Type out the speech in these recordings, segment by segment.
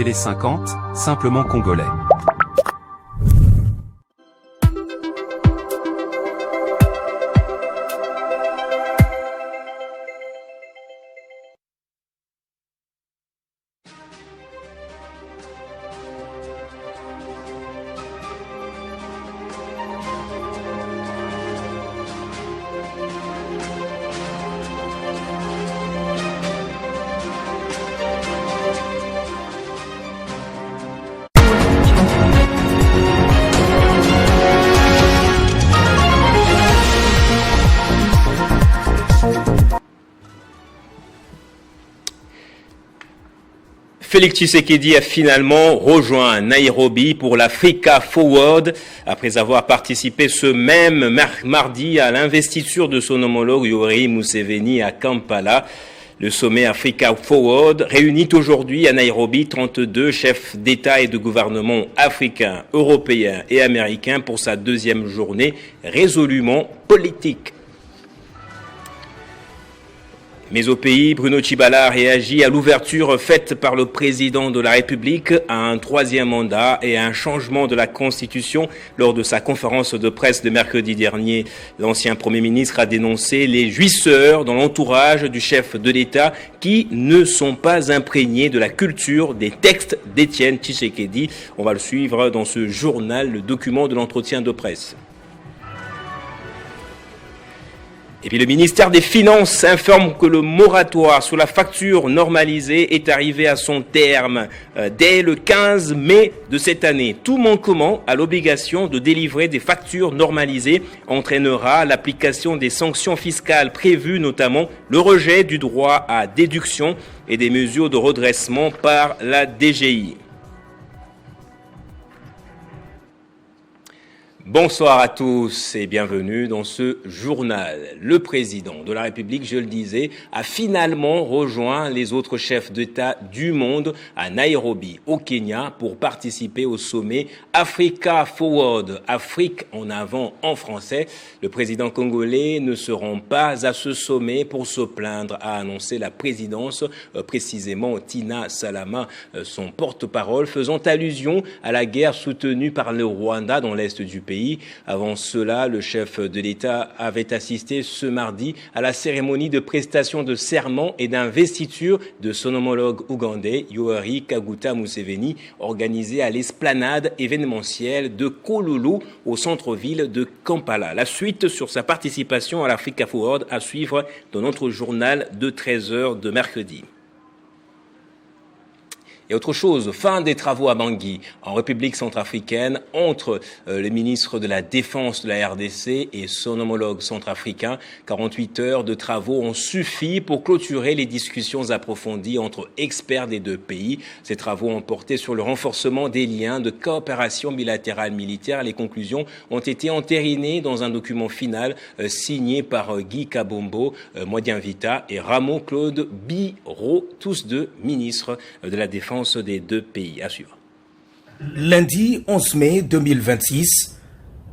Télé 50, simplement congolais. Félix Tshisekedi a finalement rejoint Nairobi pour l'Africa Forward après avoir participé ce même mardi à l'investiture de son homologue Yoweri Museveni à Kampala. Le sommet Africa Forward réunit aujourd'hui à Nairobi 32 chefs d'État et de gouvernement africains, européens et américains pour sa deuxième journée résolument politique. Mais au pays, Bruno Tshibala réagit à l'ouverture faite par le président de la République à un troisième mandat et à un changement de la Constitution lors de sa conférence de presse de mercredi dernier. L'ancien Premier ministre a dénoncé les jouisseurs dans l'entourage du chef de l'État qui ne sont pas imprégnés de la culture des textes d'Étienne Tshisekedi. On va le suivre dans ce journal, le document de l'entretien de presse. Et puis le ministère des Finances informe que le moratoire sur la facture normalisée est arrivé à son terme dès le 15 mai de cette année. Tout manquement à l'obligation de délivrer des factures normalisées entraînera l'application des sanctions fiscales prévues, notamment le rejet du droit à déduction et des mesures de redressement par la DGI. Bonsoir à tous et bienvenue dans ce journal. Le président de la République, je le disais, a finalement rejoint les autres chefs d'État du monde à Nairobi, au Kenya, pour participer au sommet Africa Forward, Afrique en avant en français. Le président congolais ne se rend pas à ce sommet pour se plaindre, a annoncé la présidence, précisément Tina Salama, son porte-parole, faisant allusion à la guerre soutenue par le Rwanda dans l'est du pays. Avant cela, le chef de l'État avait assisté ce mardi à la cérémonie de prestation de serment et d'investiture de son homologue ougandais, Yoweri Kaguta Museveni, organisée à l'esplanade événementielle de Kololo, au centre-ville de Kampala. La suite sur sa participation à l'Africa Forward à suivre dans notre journal de 13h de mercredi. Et autre chose, fin des travaux à Bangui, en République centrafricaine, entre le ministre de la Défense de la RDC et son homologue centrafricain. 48 heures de travaux ont suffi pour clôturer les discussions approfondies entre experts des deux pays. Ces travaux ont porté sur le renforcement des liens de coopération bilatérale militaire. Les conclusions ont été entérinées dans un document final signé par Guy Kabombo, Modian Vita et Ramon Claude Biro, tous deux ministres de la Défense des deux pays. À suivre. Lundi 11 mai 2026,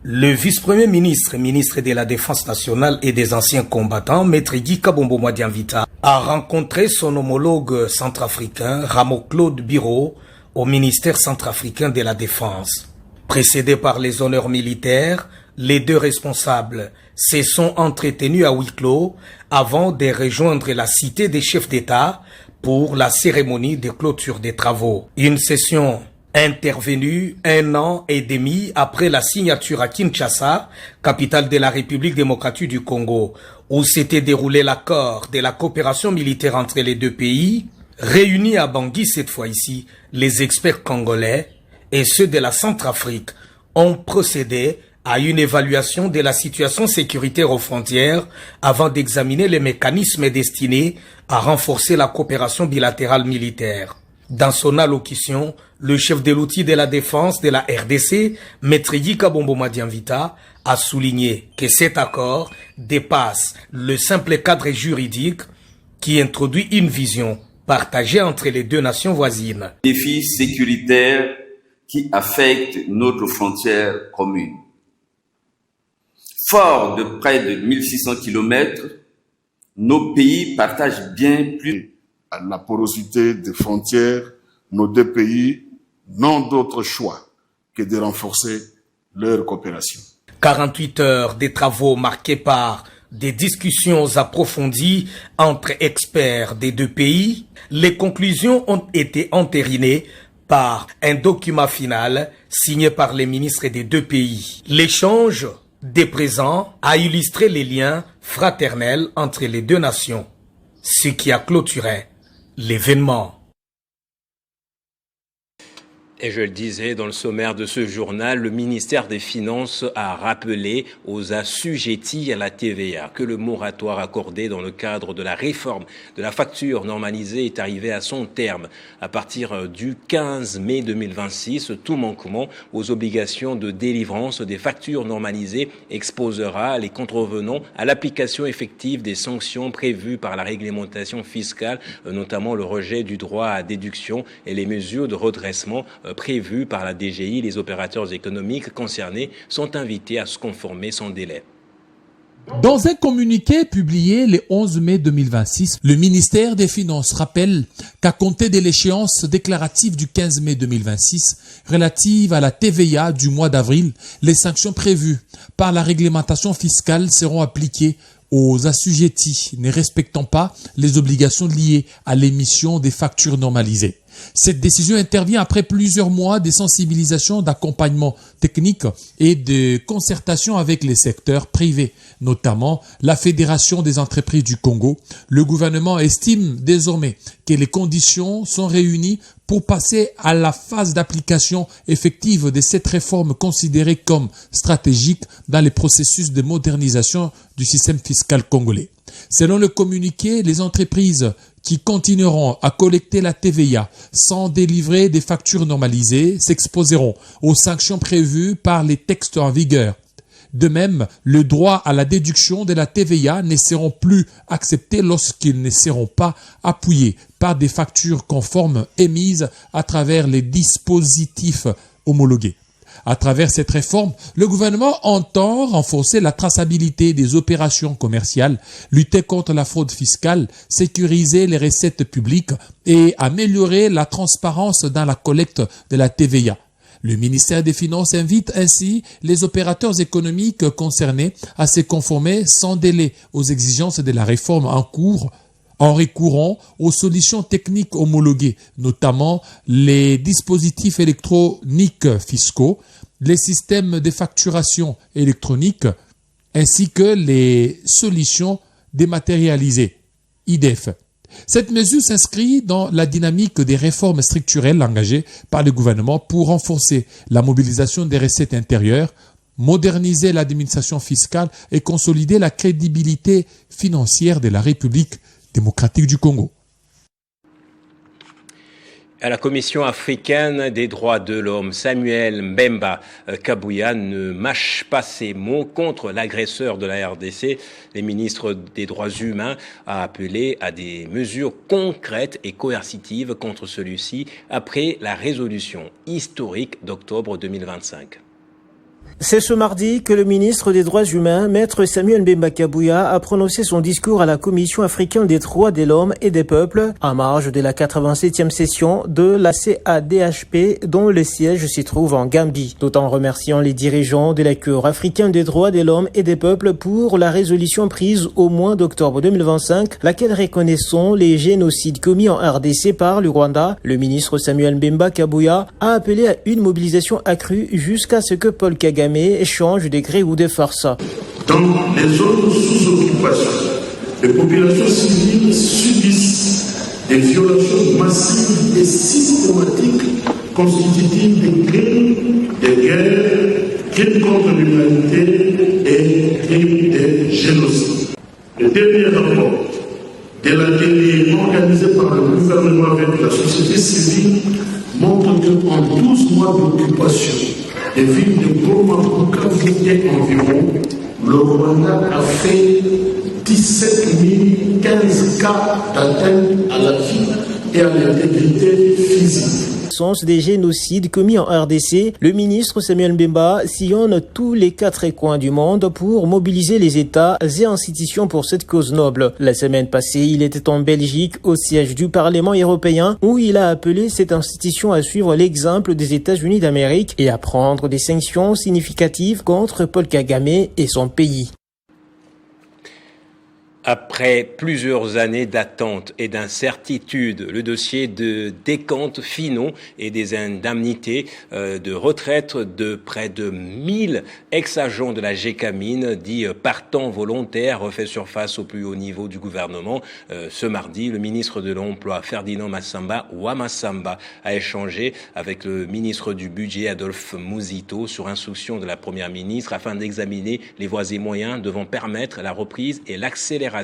le vice-premier ministre, ministre de la Défense nationale et des anciens combattants, Maître Guy Kabombo Modian Vita, a rencontré son homologue centrafricain, Ramon Claude Biro, au ministère centrafricain de la Défense. Précédés par les honneurs militaires, les deux responsables se sont entretenus à huis clos avant de rejoindre la cité des chefs d'État pour la cérémonie de clôture des travaux. Une session intervenue 1 an et demi après la signature à Kinshasa, capitale de la République démocratique du Congo, où s'était déroulé l'accord de la coopération militaire entre les deux pays. Réunis à Bangui cette fois-ci, les experts congolais et ceux de la Centrafrique ont procédé à une évaluation de la situation sécuritaire aux frontières avant d'examiner les mécanismes destinés à renforcer la coopération bilatérale militaire. Dans son allocution, le chef de l'outil de la défense de la RDC, Maître Guy Kabombo Modian Vita, a souligné que cet accord dépasse le simple cadre juridique qui introduit une vision partagée entre les deux nations voisines. Défis sécuritaires qui affectent notre frontière commune. Fort de près de 1600 km, nos pays partagent bien plus à la porosité des frontières nos deux pays n'ont d'autre choix que de renforcer leur coopération. 48 heures des travaux marqués par des discussions approfondies entre experts des deux pays. Les conclusions ont été entérinées par un document final signé par les ministres des deux pays. L'échange des présents a illustré les liens fraternels entre les deux nations, ce qui a clôturé l'événement. Et je le disais dans le sommaire de ce journal, le ministère des Finances a rappelé aux assujettis à la TVA que le moratoire accordé dans le cadre de la réforme de la facture normalisée est arrivé à son terme. À partir du 15 mai 2026, tout manquement aux obligations de délivrance des factures normalisées exposera les contrevenants à l'application effective des sanctions prévues par la réglementation fiscale, notamment le rejet du droit à déduction et les mesures de redressement prévues par la DGI. Les opérateurs économiques concernés sont invités à se conformer sans délai. Dans un communiqué publié le 11 mai 2026, le ministère des Finances rappelle qu'à compter de l'échéance déclarative du 15 mai 2026 relative à la TVA du mois d'avril, les sanctions prévues par la réglementation fiscale seront appliquées aux assujettis ne respectant pas les obligations liées à l'émission des factures normalisées. Cette décision intervient après plusieurs mois de sensibilisation, d'accompagnement technique et de concertation avec les secteurs privés, notamment la Fédération des entreprises du Congo. Le gouvernement estime désormais que les conditions sont réunies pour passer à la phase d'application effective de cette réforme considérée comme stratégique dans les processus de modernisation du système fiscal congolais. Selon le communiqué, les entreprises qui continueront à collecter la TVA sans délivrer des factures normalisées s'exposeront aux sanctions prévues par les textes en vigueur. De même, le droit à la déduction de la TVA ne seront plus acceptés lorsqu'ils ne seront pas appuyés par des factures conformes émises à travers les dispositifs homologués. À travers cette réforme, le gouvernement entend renforcer la traçabilité des opérations commerciales, lutter contre la fraude fiscale, sécuriser les recettes publiques et améliorer la transparence dans la collecte de la TVA. Le ministère des Finances invite ainsi les opérateurs économiques concernés à se conformer sans délai aux exigences de la réforme en cours, en recourant aux solutions techniques homologuées, notamment les dispositifs électroniques fiscaux, les systèmes de facturation électronique, ainsi que les solutions dématérialisées, IDEF. Cette mesure s'inscrit dans la dynamique des réformes structurelles engagées par le gouvernement pour renforcer la mobilisation des recettes intérieures, moderniser l'administration fiscale et consolider la crédibilité financière de la République démocratique du Congo. À la Commission africaine des droits de l'homme, Samuel Mbemba Kabouya ne mâche pas ses mots contre l'agresseur de la RDC. Le ministre des droits humains a appelé à des mesures concrètes et coercitives contre celui-ci après la résolution historique d'octobre 2025. C'est ce mardi que le ministre des Droits humains, Maître Samuel Mbemba Kabouya, a prononcé son discours à la Commission africaine des droits de l'homme et des peuples, en marge de la 87e session de la CADHP, dont le siège se trouve en Gambie. Tout en remerciant les dirigeants de la Cour africaine des droits de l'homme et des peuples pour la résolution prise au mois d'octobre 2025, laquelle reconnaissant les génocides commis en RDC par le Rwanda, le ministre Samuel Mbemba Kabouya a appelé à une mobilisation accrue jusqu'à ce que Paul Kagame échange de gré ou de force. Dans les zones sous occupation, les populations civiles subissent des violations massives et systématiques constitutives de crimes, de guerres, crimes contre l'humanité et crimes de génocide. Le dernier rapport de l'atelier organisé par le gouvernement avec la société civile montre qu'en 12 mois d'occupation, les villes de Goma, Bukavu et environ, le Rwanda a fait 17 015 cas d'atteinte à la vie et à l'intégrité physique. l'absence des génocides commis en RDC, le ministre Samuel Mbemba sillonne tous les 4 coins du monde pour mobiliser les États et institutions pour cette cause noble. La semaine passée, il était en Belgique au siège du Parlement européen où il a appelé cette institution à suivre l'exemple des États-Unis d'Amérique et à prendre des sanctions significatives contre Paul Kagame et son pays. Après plusieurs années d'attente et d'incertitude, le dossier de décompte finaux et des indemnités de retraite de près de 1000 ex-agents de la GECAMIN, dits partants volontaires, refait surface au plus haut niveau du gouvernement. Ce mardi, le ministre de l'Emploi, Ferdinand Wamassamba, a échangé avec le ministre du Budget, Adolphe Musito, sur instruction de la Première ministre, afin d'examiner les voies et moyens devant permettre la reprise et l'accélération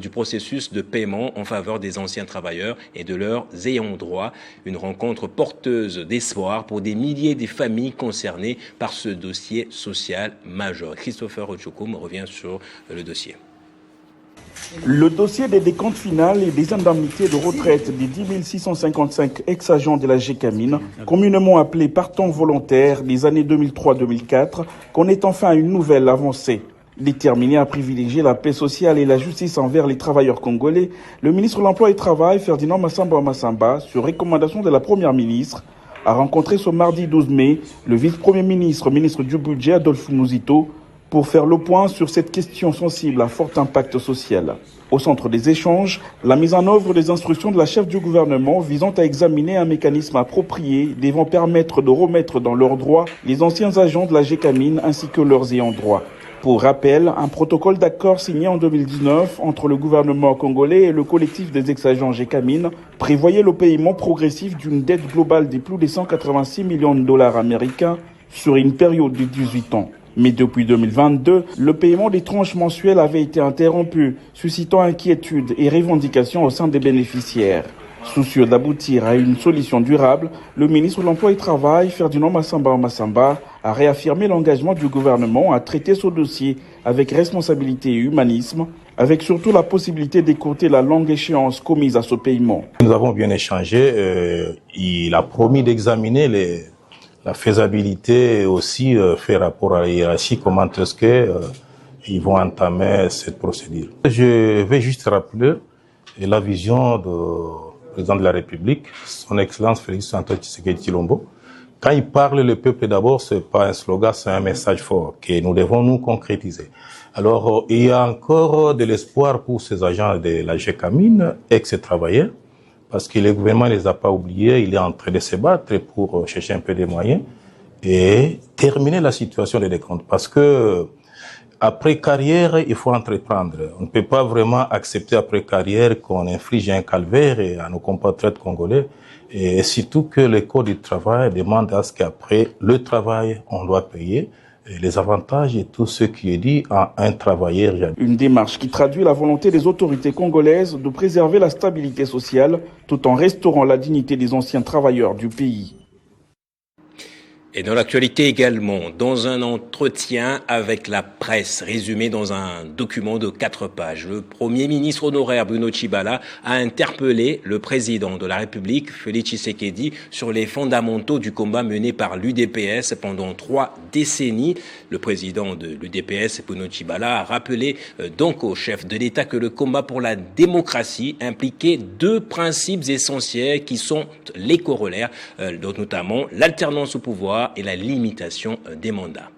du processus de paiement en faveur des anciens travailleurs et de leurs ayants droit. Une rencontre porteuse d'espoir pour des milliers de familles concernées par ce dossier social majeur. Christopher Ochokoum revient sur le dossier. Le dossier des décomptes finales et des indemnités de retraite des 10 655 ex-agents de la GECAMIN, communément appelés partants volontaires des années 2003-2004, connaît enfin une nouvelle avancée. Déterminé à privilégier la paix sociale et la justice envers les travailleurs congolais, le ministre de l'Emploi et du Travail, Ferdinand Wamassamba, sur recommandation de la Première ministre, a rencontré ce mardi 12 mai le vice-premier ministre, ministre du Budget, Adolphe Musito, pour faire le point sur cette question sensible à fort impact social. Au centre des échanges, la mise en œuvre des instructions de la chef du gouvernement visant à examiner un mécanisme approprié devant permettre de remettre dans leurs droits les anciens agents de la GECAMIN ainsi que leurs ayants droit. Pour rappel, un protocole d'accord signé en 2019 entre le gouvernement congolais et le collectif des ex-agents GECAMIN prévoyait le paiement progressif d'une dette globale de plus de 186 millions de dollars américains sur une période de 18 ans. Mais depuis 2022, le paiement des tranches mensuelles avait été interrompu, suscitant inquiétude et revendications au sein des bénéficiaires. Soucieux d'aboutir à une solution durable, le ministre de l'Emploi et du Travail, Ferdinand Wamassamba, a réaffirmé l'engagement du gouvernement à traiter ce dossier avec responsabilité et humanisme, avec surtout la possibilité d'écourter la longue échéance commise à ce paiement. Nous avons bien échangé. Il a promis d'examiner la faisabilité et aussi faire rapport à la hiérarchie, comment est-ce qu'ils vont entamer cette procédure. Je vais juste rappeler la vision de président de la République, son Excellence Félix Antoine Tshisekedi Tshilombo. Quand il parle le peuple d'abord, c'est pas un slogan, c'est un message fort que nous devons nous concrétiser. Alors, il y a encore de l'espoir pour ces agents de la GECAMIN, ex-travailleurs, parce que le gouvernement ne les a pas oubliés, il est en train de se battre pour chercher un peu de moyens et terminer la situation des décomptes. Parce que après carrière, il faut entreprendre. On ne peut pas vraiment accepter après carrière qu'on inflige un calvaire à nos compatriotes congolais. Et surtout que le Code du travail demande à ce qu'après le travail, on doit payer les avantages et tout ce qui est dit à un travailleur. Une démarche qui traduit la volonté des autorités congolaises de préserver la stabilité sociale tout en restaurant la dignité des anciens travailleurs du pays. Et dans l'actualité également, dans un entretien avec la presse, résumé dans un document de 4 pages, le Premier ministre honoraire Bruno Tshibala a interpellé le président de la République, Félix Tshisekedi, sur les fondamentaux du combat mené par l'UDPS pendant 3 décennies. Le président de l'UDPS, Bruno Tshibala, a rappelé donc au chef de l'État que le combat pour la démocratie impliquait 2 principes essentiels qui sont les corollaires, donc notamment l'alternance au pouvoir et la limitation des mandats.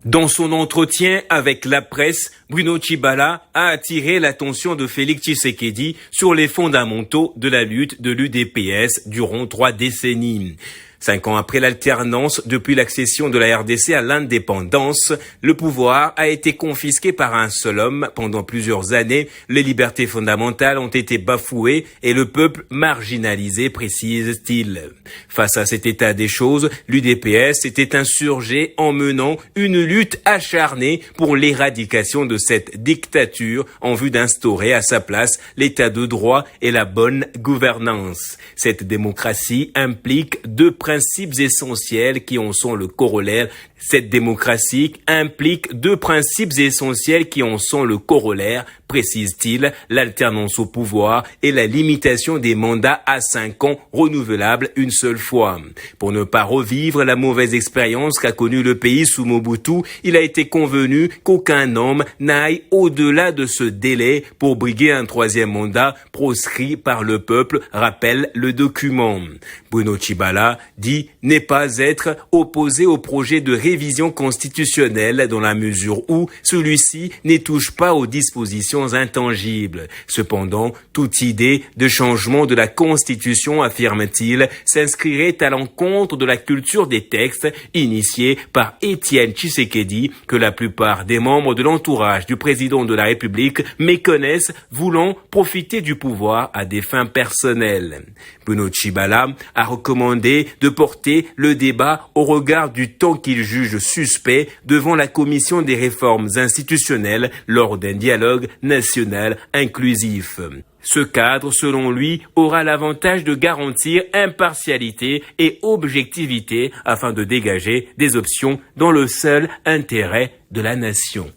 Dans son entretien avec la presse, Bruno Tshibala a attiré l'attention de Félix Tshisekedi sur les fondamentaux de la lutte de l'UDPS durant 3 décennies. 5 ans après l'alternance, depuis l'accession de la RDC à l'indépendance, le pouvoir a été confisqué par un seul homme. Pendant plusieurs années, les libertés fondamentales ont été bafouées et le peuple marginalisé, précise-t-il. Face à cet état des choses, l'UDPS s'était insurgé en menant une lutte acharnée pour l'éradication de cette dictature en vue d'instaurer à sa place l'état de droit et la bonne gouvernance. Cette démocratie implique 2 principes essentiels qui en sont le corollaire, Cette démocratie implique deux principes essentiels qui en sont le corollaire, précise-t-il, l'alternance au pouvoir et la limitation des mandats à 5 ans renouvelables une seule fois. Pour ne pas revivre la mauvaise expérience qu'a connue le pays sous Mobutu, il a été convenu qu'aucun homme n'aille au-delà de ce délai pour briguer un troisième mandat proscrit par le peuple, rappelle le document. Bruno Tshibala dit ne pas être opposé au projet de révision constitutionnelle dans la mesure où celui-ci ne touche pas aux dispositions intangibles. Cependant, toute idée de changement de la Constitution, affirme-t-il, s'inscrirait à l'encontre de la culture des textes initiée par Étienne Tshisekedi, que la plupart des membres de l'entourage du président de la République méconnaissent, voulant profiter du pouvoir à des fins personnelles. Bruno Tshibala a recommandé de porter le débat au regard du temps qu'il juge suspect devant la commission des réformes institutionnelles lors d'un dialogue national inclusif. Ce cadre, selon lui, aura l'avantage de garantir impartialité et objectivité afin de dégager des options dans le seul intérêt de la nation.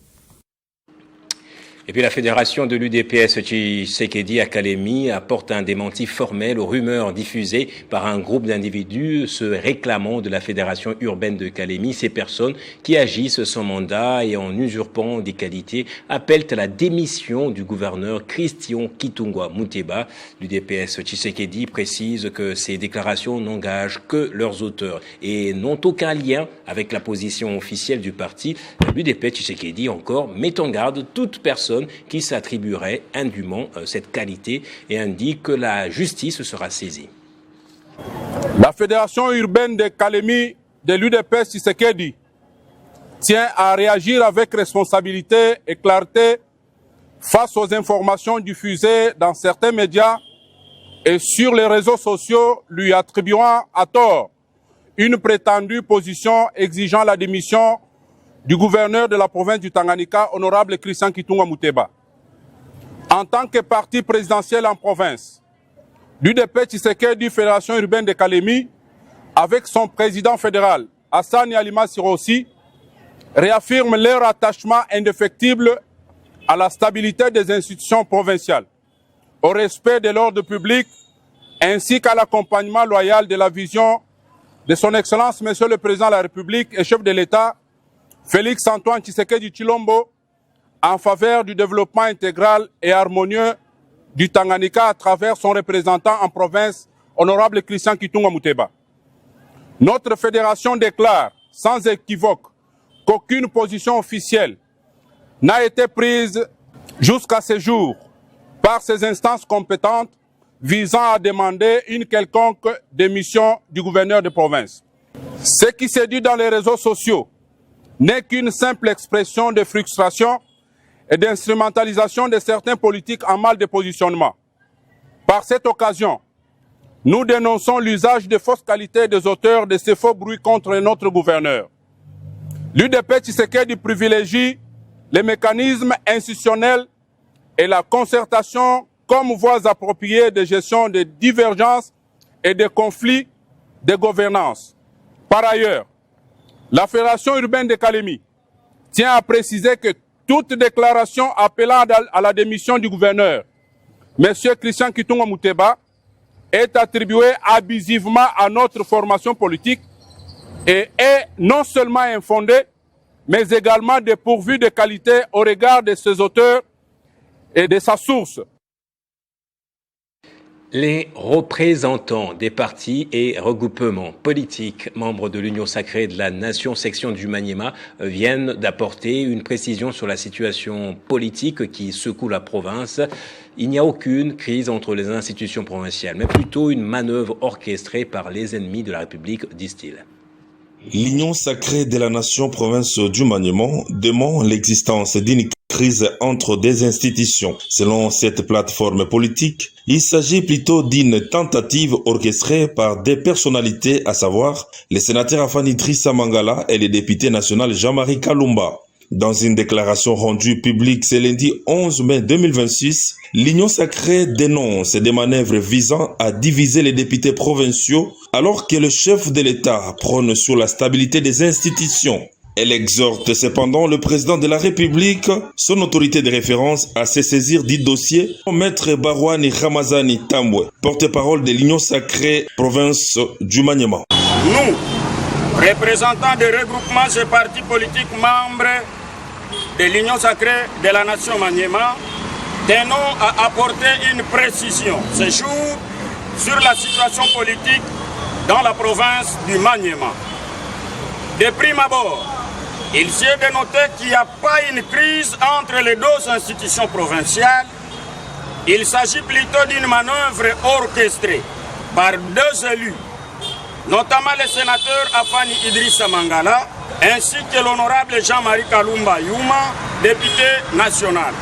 Et puis la fédération de l'UDPS Tshisekedi à Kalemi apporte un démenti formel aux rumeurs diffusées par un groupe d'individus se réclamant de la fédération urbaine de Kalemi. Ces personnes qui agissent sans mandat et en usurpant des qualités appellent à la démission du gouverneur Christian Kitungwa Muteba. L'UDPS Tshisekedi précise que ces déclarations n'engagent que leurs auteurs et n'ont aucun lien avec la position officielle du parti. L'UDPS Tshisekedi encore met en garde toute personne qui s'attribuerait indûment cette qualité et indique que la justice sera saisie. La fédération urbaine de Kalemi de l'UDPS Tshisekedi tient à réagir avec responsabilité et clarté face aux informations diffusées dans certains médias et sur les réseaux sociaux lui attribuant à tort une prétendue position exigeant la démission du gouverneur de la province du Tanganyika, honorable Christian Kitungwa Muteba. En tant que parti présidentiel en province, l'UDPS Tshisekedi Fédération urbaine de Kalemi, avec son président fédéral, Hassan Yalima Sirossi, réaffirme leur attachement indéfectible à la stabilité des institutions provinciales, au respect de l'ordre public, ainsi qu'à l'accompagnement loyal de la vision de son Excellence, Monsieur le Président de la République et chef de l'État, Félix Antoine Tshisekedi Tshilombo, en faveur du développement intégral et harmonieux du Tanganyika à travers son représentant en province, honorable Christian Kitungwa Muteba. Notre fédération déclare sans équivoque qu'aucune position officielle n'a été prise jusqu'à ce jour par ces instances compétentes visant à demander une quelconque démission du gouverneur de province. Ce qui s'est dit dans les réseaux sociaux n'est qu'une simple expression de frustration et d'instrumentalisation de certains politiques en mal de positionnement. Par cette occasion, nous dénonçons l'usage de fausses qualités des auteurs de ces faux bruits contre notre gouverneur. L'UDPS Tshisekedi privilégie les mécanismes institutionnels et la concertation comme voies appropriées de gestion des divergences et des conflits de gouvernance. Par ailleurs, la Fédération urbaine de Kalemi tient à préciser que toute déclaration appelant à la démission du gouverneur, M. Christian Kitungwa Muteba, est attribuée abusivement à notre formation politique et est non seulement infondée, mais également dépourvue de qualité au regard de ses auteurs et de sa source. Les représentants des partis et regroupements politiques membres de l'Union sacrée de la Nation section du Maniema viennent d'apporter une précision sur la situation politique qui secoue la province. Il n'y a aucune crise entre les institutions provinciales, mais plutôt une manœuvre orchestrée par les ennemis de la République, disent-ils. L'Union sacrée de la Nation province du Maniema dément l'existence d'une crise entre des institutions. Selon cette plateforme politique, il s'agit plutôt d'une tentative orchestrée par des personnalités, à savoir le sénateur Afani Idrissa Mangala et le député national Jean-Marie Kalumba. Dans une déclaration rendue publique ce lundi 11 mai 2026, l'Union sacrée dénonce des manœuvres visant à diviser les députés provinciaux alors que le chef de l'État prône sur la stabilité des institutions. Elle exhorte cependant le président de la République, son autorité de référence, à se saisir du dossier. Maître Barouani Ramazani Tambwe, porte-parole de l'Union sacrée province du Maniema. Nous, représentants des regroupements et partis politiques membres de l'Union sacrée de la nation Maniema, tenons à apporter une précision ce jour sur la situation politique dans la province du Maniema. De prime abord, il s'est de noter qu'il n'y a pas une crise entre les deux institutions provinciales. Il s'agit plutôt d'une manœuvre orchestrée par deux élus, notamment le sénateur Afani Idrissa Mangala, ainsi que l'honorable Jean-Marie Kalumba Yuma, député national.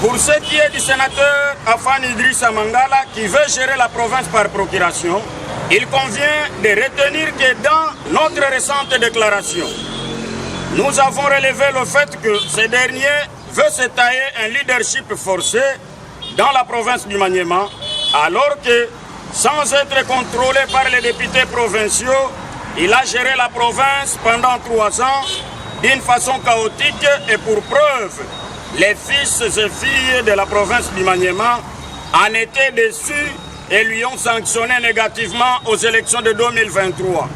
Pour ce qui est du sénateur Afani Idrissa Mangala, qui veut gérer la province par procuration, il convient de retenir que dans notre récente déclaration, nous avons relevé le fait que ce dernier veut se tailler un leadership forcé dans la province du Maniema, alors que, sans être contrôlé par les députés provinciaux, il a géré la province pendant 3 ans d'une façon chaotique et pour preuve, les fils et filles de la province du Maniema en étaient déçus et lui ont sanctionné négativement aux élections de 2023.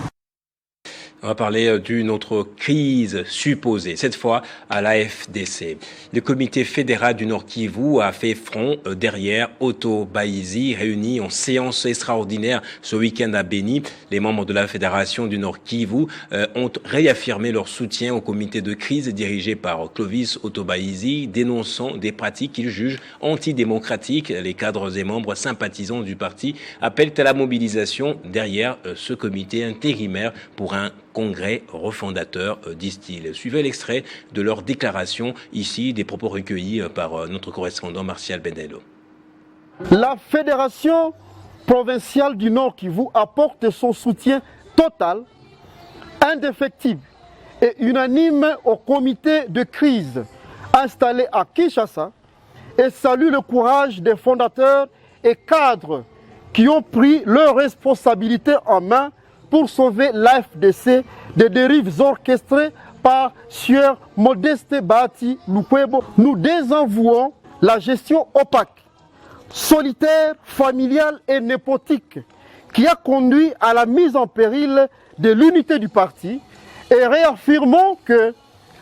On va parler d'une autre crise supposée, cette fois à la FDC. Le comité fédéral du Nord Kivu a fait front derrière Otto Baïzi, réuni en séance extraordinaire ce week-end à Beni. Les membres de la fédération du Nord Kivu ont réaffirmé leur soutien au comité de crise dirigé par Clovis Otto Baïzi, dénonçant des pratiques qu'ils jugent antidémocratiques. Les cadres et membres sympathisants du parti appellent à la mobilisation derrière ce comité intérimaire pour un congrès refondateur, disent-ils. Suivez l'extrait de leur déclaration, ici, des propos recueillis par notre correspondant Martial Benello. La Fédération provinciale du Nord Kivu apporte son soutien total, indéfectible et unanime au comité de crise installé à Kinshasa et salue le courage des fondateurs et cadres qui ont pris leurs responsabilités en main pour sauver l'AFDC des dérives orchestrées par Sieur Modeste Bahati Lukwebo. Nous désavouons la gestion opaque, solitaire, familiale et népotique qui a conduit à la mise en péril de l'unité du parti et réaffirmons que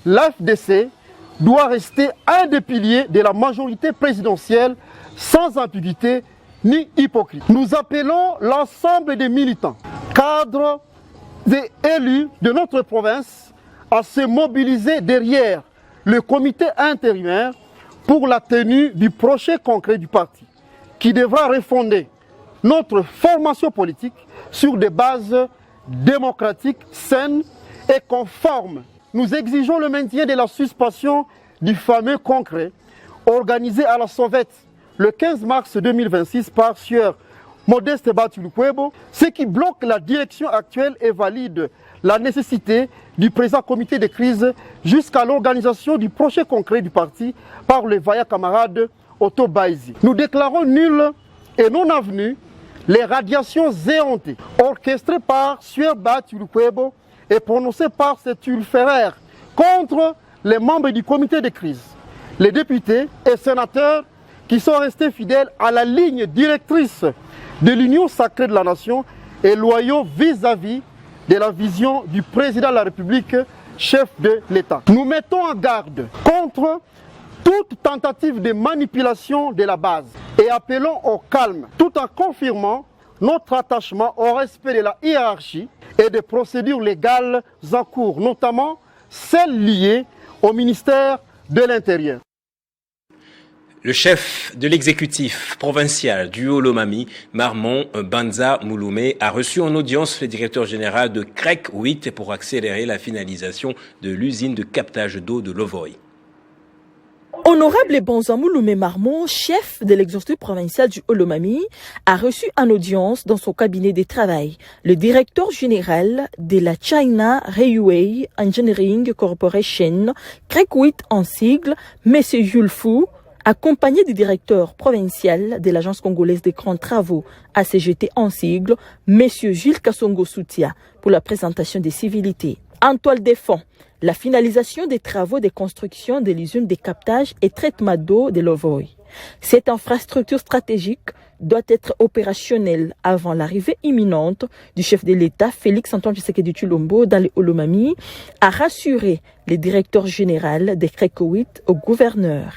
l'AFDC doit rester un des piliers de la majorité présidentielle sans ambiguïté ni hypocrite. Nous appelons l'ensemble des militants, cadres et élus de notre province à se mobiliser derrière le comité intérimaire pour la tenue du prochain congrès du parti, qui devra refonder notre formation politique sur des bases démocratiques, saines et conformes. Nous exigeons le maintien de la suspension du fameux congrès organisé à la Sauvette le 15 mars 2026 par Sieur Modeste Bahati Lukwebo, ce qui bloque la direction actuelle et valide la nécessité du présent comité de crise jusqu'à l'organisation du prochain congrès du parti par le vaillant camarade Otto Baïzi. Nous déclarons nul et non avenu les radiations éhontées orchestrées par Sieur Bahati Lukwebo et prononcées par ses tulféraires contre les membres du comité de crise, les députés et sénateurs qui sont restés fidèles à la ligne directrice de l'Union sacrée de la nation et loyaux vis-à-vis de la vision du président de la République, chef de l'État. Nous mettons en garde contre toute tentative de manipulation de la base et appelons au calme, tout en confirmant notre attachement au respect de la hiérarchie et des procédures légales en cours, notamment celles liées au ministère de l'Intérieur. Le chef de l'exécutif provincial du Haut-Lomami, Marmon Banza Mouloumé, a reçu en audience le directeur général de CREC 8 pour accélérer la finalisation de l'usine de captage d'eau de Lovoy. Honorable Banza Mouloumé Marmon, chef de l'exécutif provincial du Haut-Lomami, a reçu en audience dans son cabinet de travail le directeur général de la China Railway Engineering Corporation, CREC 8 en sigle, M. Jules Fou, accompagné du directeur provincial de l'Agence congolaise des grands travaux ACGT en sigle, M. Gilles Kassongo Soutia, pour la présentation des civilités. En toile de fond, la finalisation des travaux de construction de l'usine de captage et traitement d'eau de Lovoy. Cette infrastructure stratégique doit être opérationnelle avant l'arrivée imminente du chef de l'État, Félix-Antoine Tshisekedi Tshilombo, dans les Olomami, a rassuré le directeur général des Crécoït au gouverneur.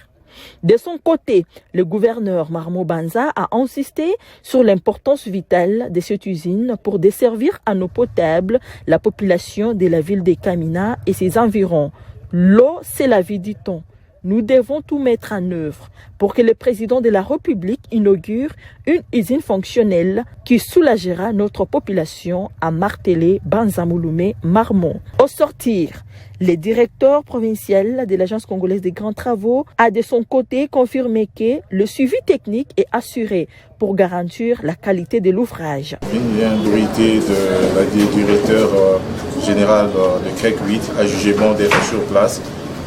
De son côté, le gouverneur Marmo Banza a insisté sur l'importance vitale de cette usine pour desservir en eau potable la population de la ville de Kamina et ses environs. L'eau, c'est la vie, dit-on. Nous devons tout mettre en œuvre pour que le président de la République inaugure une usine fonctionnelle qui soulagera notre population, a martelé Banzamouloumé Marmon. Au sortir, le directeur provincial de l'Agence congolaise des grands travaux a de son côté confirmé que le suivi technique est assuré pour garantir la qualité de l'ouvrage. Une autorité de la directeur général de CREC 8 a jugé bon d'être sur place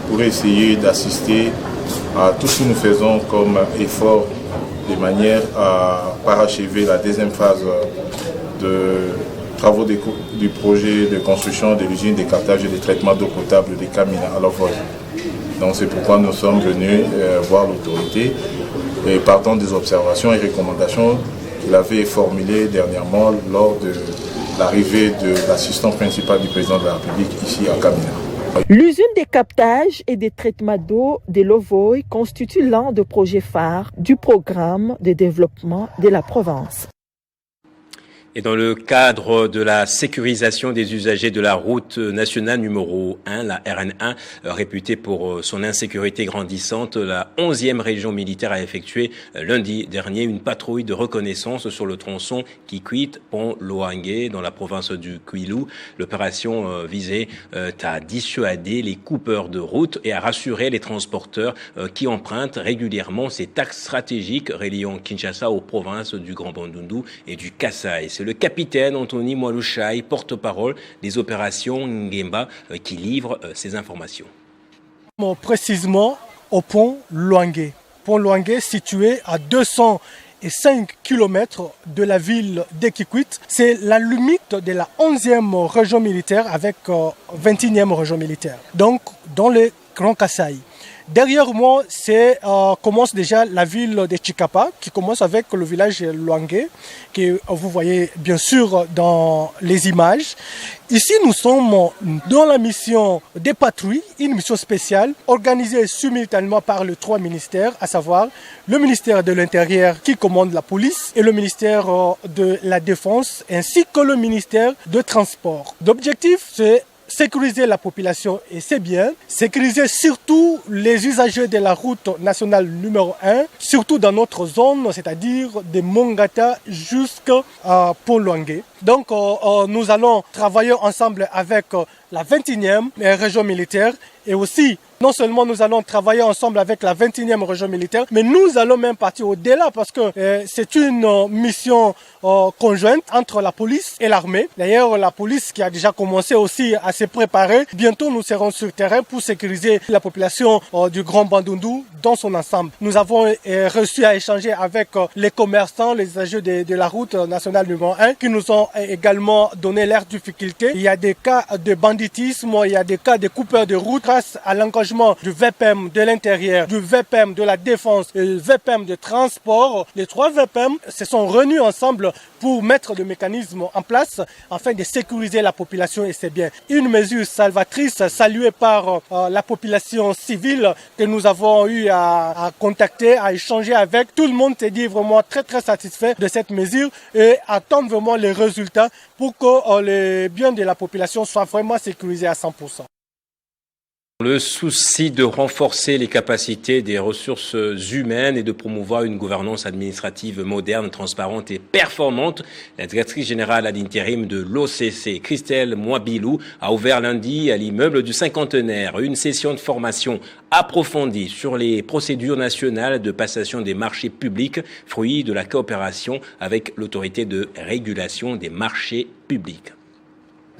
pour essayer d'assister à tout ce que nous faisons comme effort de manière à parachever la deuxième phase de travaux du projet de construction de l'usine de captage et de traitement d'eau potable de Kamina à Lovoy. Donc c'est pourquoi nous sommes venus voir l'autorité et partant des observations et recommandations qu'il avait formulées dernièrement lors de l'arrivée de l'assistant principal du président de la République ici à Kamina. L'usine de captage et de traitement d'eau de Lovoy constitue l'un des projets phares du programme de développement de la province. Et dans le cadre de la sécurisation des usagers de la route nationale numéro 1, la RN1, réputée pour son insécurité grandissante, la 11e région militaire a effectué lundi dernier une patrouille de reconnaissance sur le tronçon qui quitte Pont-Loangué dans la province du Kwilu. L'opération visait à dissuader les coupeurs de route et à rassurer les transporteurs qui empruntent régulièrement ces axes stratégiques reliant Kinshasa aux provinces du Grand Bandundu et du Kasaï. C'est le capitaine Anthony Mwalushai, porte-parole des opérations Ngemba, qui livre ces informations. Précisément au pont Loangué. Pont Loangué situé à 205 km de la ville d'Ekikwit. C'est la limite de la 11e région militaire avec 21e région militaire. Donc dans le Grand Kasaï. Derrière moi, commence déjà la ville de Chikapa, qui commence avec le village Loangué, que vous voyez bien sûr dans les images. Ici, nous sommes dans la mission des patrouilles, une mission spéciale organisée simultanément par les 3 ministères, à savoir le ministère de l'Intérieur qui commande la police et le ministère de la Défense ainsi que le ministère de Transport. L'objectif, c'est sécuriser la population et c'est bien. Sécuriser surtout les usagers de la route nationale numéro 1, surtout dans notre zone, c'est-à-dire de Mongata jusqu'à Pont-Loangué. Donc nous allons travailler ensemble avec la 21e région militaire et aussi non seulement nous allons travailler ensemble avec la 21e région militaire, mais nous allons même partir au-delà parce que c'est une mission conjointe entre la police et l'armée. D'ailleurs, la police qui a déjà commencé aussi à se préparer. Bientôt, nous serons sur le terrain pour sécuriser la population du Grand Bandundu dans son ensemble. Nous avons réussi à échanger avec les commerçants, les usagers de la route nationale numéro 1 qui nous ont également donné leurs difficultés. Il y a des cas de banditisme, il y a des cas de coupeurs de route grâce à l'engagement du VPM de l'intérieur, du VPM de la défense et du VPM de transport. Les 3 VPM se sont réunis ensemble pour mettre le mécanisme en place afin de sécuriser la population et c'est bien. Une mesure salvatrice saluée par la population civile que nous avons eu à contacter, à échanger avec. Tout le monde s'est dit vraiment très satisfait de cette mesure et attend vraiment les résultats pour que les biens de la population soient vraiment sécurisés à 100%. Le souci de renforcer les capacités des ressources humaines et de promouvoir une gouvernance administrative moderne, transparente et performante, la directrice générale à l'intérim de l'OCC, Christelle Mwabilou, a ouvert lundi à l'immeuble du Cinquantenaire une session de formation approfondie sur les procédures nationales de passation des marchés publics, fruit de la coopération avec l'autorité de régulation des marchés publics.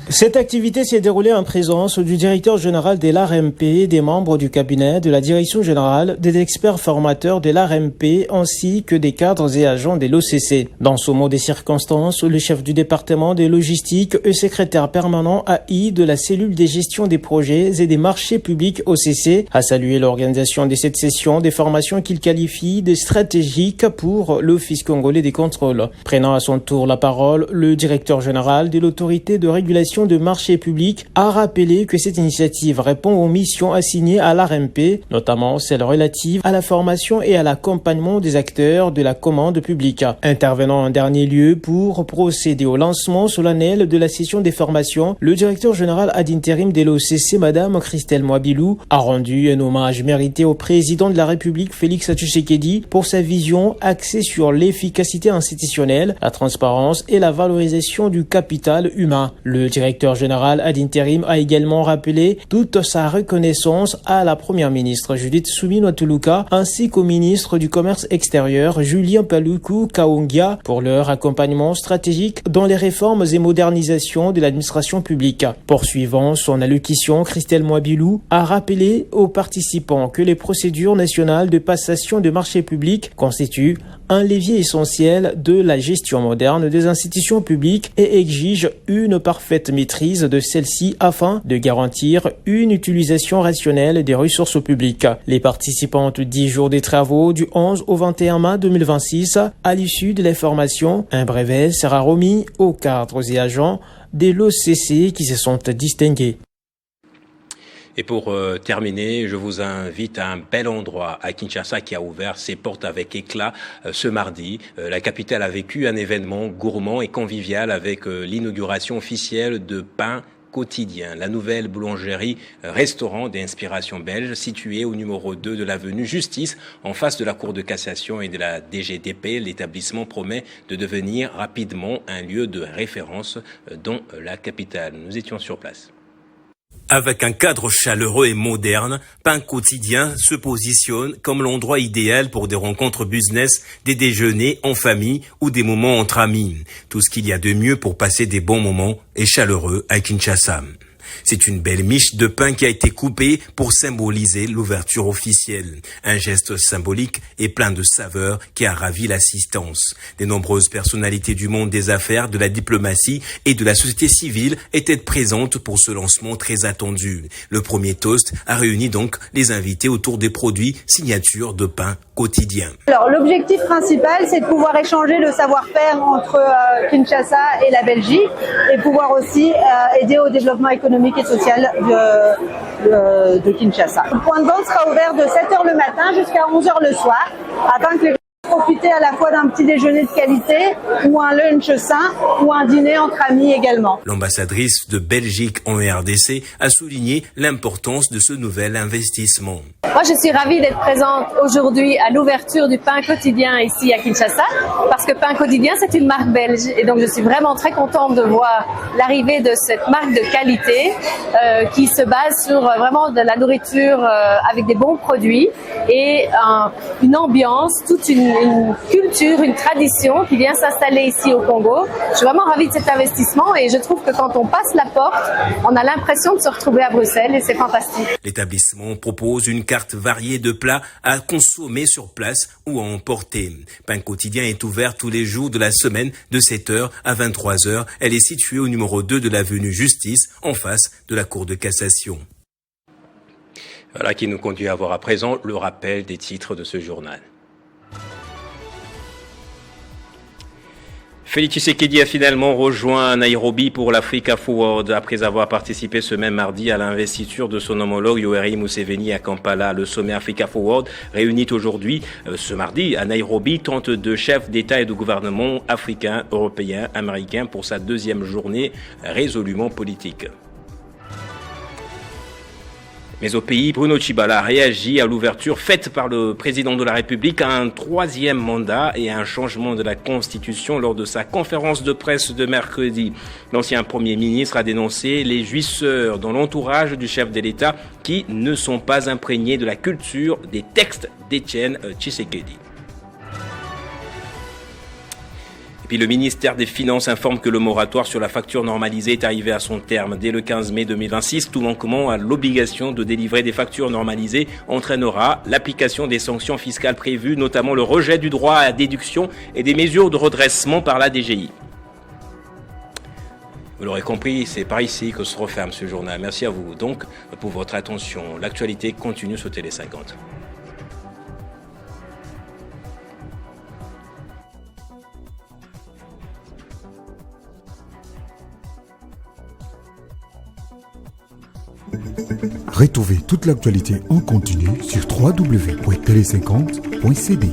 Cette activité s'est déroulée en présence du directeur général de l'ARMP, des membres du cabinet de la direction générale, des experts formateurs de l'ARMP ainsi que des cadres et agents de l'OCC. Dans ce mot des circonstances, le chef du département des logistiques et secrétaire permanent AI de la cellule de gestion des projets et des marchés publics OCC a salué l'organisation de cette session des formations qu'il qualifie de stratégiques pour l'Office congolais des contrôles. Prenant à son tour la parole, le directeur général de l'autorité de régulation de marchés publics a rappelé que cette initiative répond aux missions assignées à l'ARMP, notamment celles relatives à la formation et à l'accompagnement des acteurs de la commande publique. Intervenant en dernier lieu pour procéder au lancement solennel de la session des formations, le directeur général ad intérim de l'OCC, Madame Christelle Mwabilou, a rendu un hommage mérité au président de la République, Félix Tshisekedi, pour sa vision axée sur l'efficacité institutionnelle, la transparence et la valorisation du capital humain. Le directeur général ad intérim a également rappelé toute sa reconnaissance à la première ministre Judith Suminwa-Tuluka ainsi qu'au ministre du Commerce extérieur Julien Paluku Kaongia pour leur accompagnement stratégique dans les réformes et modernisations de l'administration publique. Poursuivant son allocution, Christelle Mwabilou a rappelé aux participants que les procédures nationales de passation de marchés publics constituent un levier essentiel de la gestion moderne des institutions publiques et exige une parfaite maîtrise de celles-ci afin de garantir une utilisation rationnelle des ressources publiques. Les participants de 10 jours des travaux du 11 au 21 mai 2026, à l'issue de la formation, un brevet sera remis aux cadres et agents de l'OCC qui se sont distingués. Et pour terminer, je vous invite à un bel endroit à Kinshasa qui a ouvert ses portes avec éclat ce mardi. La capitale a vécu un événement gourmand et convivial avec l'inauguration officielle de Pain Quotidien, la nouvelle boulangerie-restaurant d'inspiration belge située au numéro 2 de l'avenue Justice, en face de la Cour de cassation et de la DGDP. L'établissement promet de devenir rapidement un lieu de référence dans la capitale. Nous étions sur place. Avec un cadre chaleureux et moderne, Pain Quotidien se positionne comme l'endroit idéal pour des rencontres business, des déjeuners en famille ou des moments entre amis. Tout ce qu'il y a de mieux pour passer des bons moments et chaleureux à Kinshasa. C'est une belle miche de pain qui a été coupée pour symboliser l'ouverture officielle. Un geste symbolique et plein de saveurs qui a ravi l'assistance. De nombreuses personnalités du monde des affaires, de la diplomatie et de la société civile étaient présentes pour ce lancement très attendu. Le premier toast a réuni donc les invités autour des produits signature de Pain Quotidien. Alors l'objectif principal, c'est de pouvoir échanger le savoir-faire entre Kinshasa et la Belgique et pouvoir aussi aider au développement économique et social de Kinshasa. Le point de vente sera ouvert de 7h le matin jusqu'à 11h le soir, afin que les gens puissent profiter à la fois d'un petit déjeuner de qualité ou un lunch sain ou un dîner entre amis également. L'ambassadrice de Belgique en RDC a souligné l'importance de ce nouvel investissement. Moi, je suis ravie d'être présente aujourd'hui à l'ouverture du Pain Quotidien ici à Kinshasa, parce que Pain Quotidien, c'est une marque belge. Et donc, je suis vraiment très contente de voir l'arrivée de cette marque de qualité qui se base sur vraiment de la nourriture avec des bons produits et une ambiance, toute une culture, une tradition qui vient s'installer ici au Congo. Je suis vraiment ravie de cet investissement et je trouve que quand on passe la porte, on a l'impression de se retrouver à Bruxelles et c'est fantastique. L'établissement propose une carte variée de plats à consommer sur place ou à emporter. Pain Quotidien est ouvert tous les jours de la semaine de 7h à 23h. Elle est située au numéro 2 de l'avenue Justice, en face de la Cour de cassation. Voilà qui nous conduit à voir à présent le rappel des titres de ce journal. Félix Tshisekedi a finalement rejoint Nairobi pour l'Africa Forward après avoir participé ce même mardi à l'investiture de son homologue Yoweri Museveni à Kampala. Le sommet Africa Forward réunit aujourd'hui, ce mardi, à Nairobi, 32 chefs d'État et de gouvernement africains, européens, américains pour sa deuxième journée résolument politique. Mais au pays, Bruno Tshibala réagit à l'ouverture faite par le président de la République à un troisième mandat et à un changement de la Constitution lors de sa conférence de presse de mercredi. L'ancien Premier ministre a dénoncé les jouisseurs dans l'entourage du chef de l'État qui ne sont pas imprégnés de la culture des textes d'Étienne Tshisekedi. Et puis le ministère des Finances informe que le moratoire sur la facture normalisée est arrivé à son terme. Dès le 15 mai 2026, tout manquement à l'obligation de délivrer des factures normalisées entraînera l'application des sanctions fiscales prévues, notamment le rejet du droit à déduction et des mesures de redressement par la DGI. Vous l'aurez compris, c'est par ici que se referme ce journal. Merci à vous donc pour votre attention. L'actualité continue sur Télé 50. Retrouvez toute l'actualité en continu sur www.tele50.cd.